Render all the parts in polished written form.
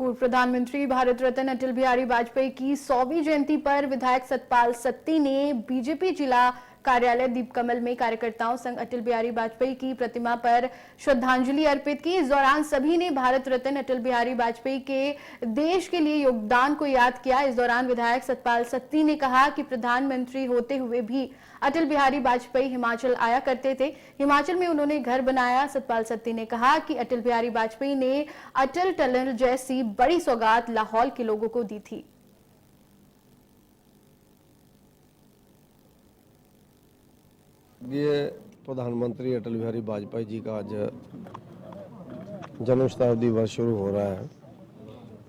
पूर्व प्रधानमंत्री भारत रत्न अटल बिहारी वाजपेयी की 100वीं जयंती पर विधायक सतपाल सत्ती ने बीजेपी जिला कार्यालय दीपकमल में कार्यकर्ताओं संग अटल बिहारी वाजपेयी की प्रतिमा पर श्रद्धांजलि अर्पित की। इस दौरान सभी ने भारत रत्न अटल बिहारी वाजपेयी के देश के लिए योगदान को याद किया। इस दौरान विधायक सतपाल सत्ती ने कहा कि प्रधानमंत्री होते हुए भी अटल बिहारी वाजपेयी हिमाचल आया करते थे। हिमाचल में उन्होंने घर बनाया। सतपाल सत्ती ने कहा कि अटल बिहारी वाजपेयी ने अटल टनल जैसी बड़ी सौगात लाहौल के लोगों को दी थी। ये प्रधानमंत्री अटल बिहारी वाजपेयी जी का आज जन्म शताब्दी वर्ष शुरू हो रहा है।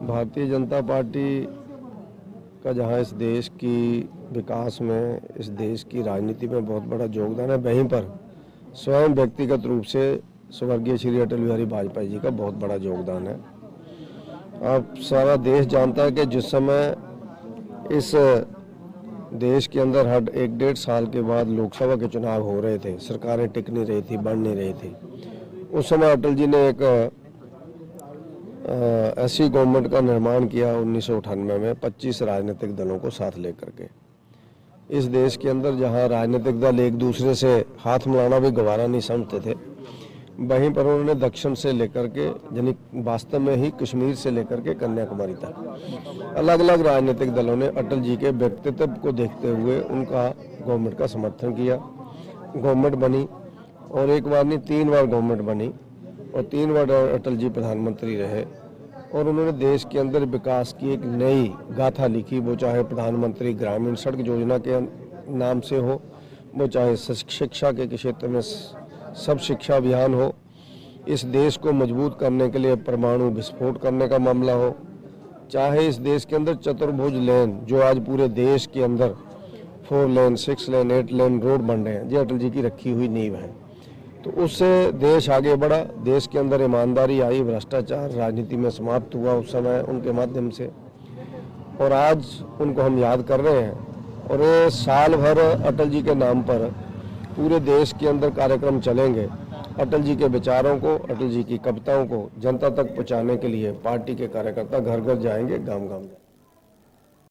भारतीय जनता पार्टी का जहां इस देश की विकास में, इस देश की राजनीति में बहुत बड़ा योगदान है, वहीं पर स्वयं व्यक्तिगत रूप से स्वर्गीय श्री अटल बिहारी वाजपेयी जी का बहुत बड़ा योगदान है। अब सारा देश जानता है कि जिस समय इस देश के अंदर हर 1-1.5 साल के बाद लोकसभा के चुनाव हो रहे थे, सरकारें टिक नहीं रही थी, बढ़ नहीं रही थी, उस समय अटल जी ने एक ऐसी गवर्नमेंट का निर्माण किया 1998 में 25 राजनीतिक दलों को साथ लेकर के। इस देश के अंदर जहां राजनीतिक दल एक दूसरे से हाथ मिलाना भी गवारा नहीं समझते थे, वहीं पर उन्होंने दक्षिण से लेकर के, यानी वास्तव में ही कश्मीर से लेकर के कन्याकुमारी तक अलग अलग राजनीतिक दलों ने अटल जी के व्यक्तित्व को देखते हुए उनका गवर्नमेंट का समर्थन किया। गवर्नमेंट बनी और एक बार नहीं 3 बार गवर्नमेंट बनी और 3 बार अटल जी प्रधानमंत्री रहे और उन्होंने देश के अंदर विकास की एक नई गाथा लिखी। वो चाहे प्रधानमंत्री ग्रामीण सड़क योजना के नाम से हो, वो चाहे शिक्षा के क्षेत्र में सब शिक्षा अभियान हो, इस देश को मजबूत करने के लिए परमाणु विस्फोट करने का मामला हो, चाहे इस देश के अंदर चतुर्भुज लेन जो आज पूरे देश के अंदर 4 लेन, 6 लेन, 8 लेन रोड बन रहे हैं, ये अटल जी की रखी हुई नींव है। तो उससे देश आगे बढ़ा, देश के अंदर ईमानदारी आई, भ्रष्टाचार राजनीति में समाप्त हुआ उस समय उनके माध्यम से, और आज उनको हम याद कर रहे हैं। और ये साल भर अटल जी के नाम पर पूरे देश के अंदर कार्यक्रम चलेंगे। अटल जी के विचारों को, अटल जी की कविताओं को जनता तक पहुंचाने के लिए पार्टी के कार्यकर्ता घर घर जाएंगे, गांव गांव जाएंगे।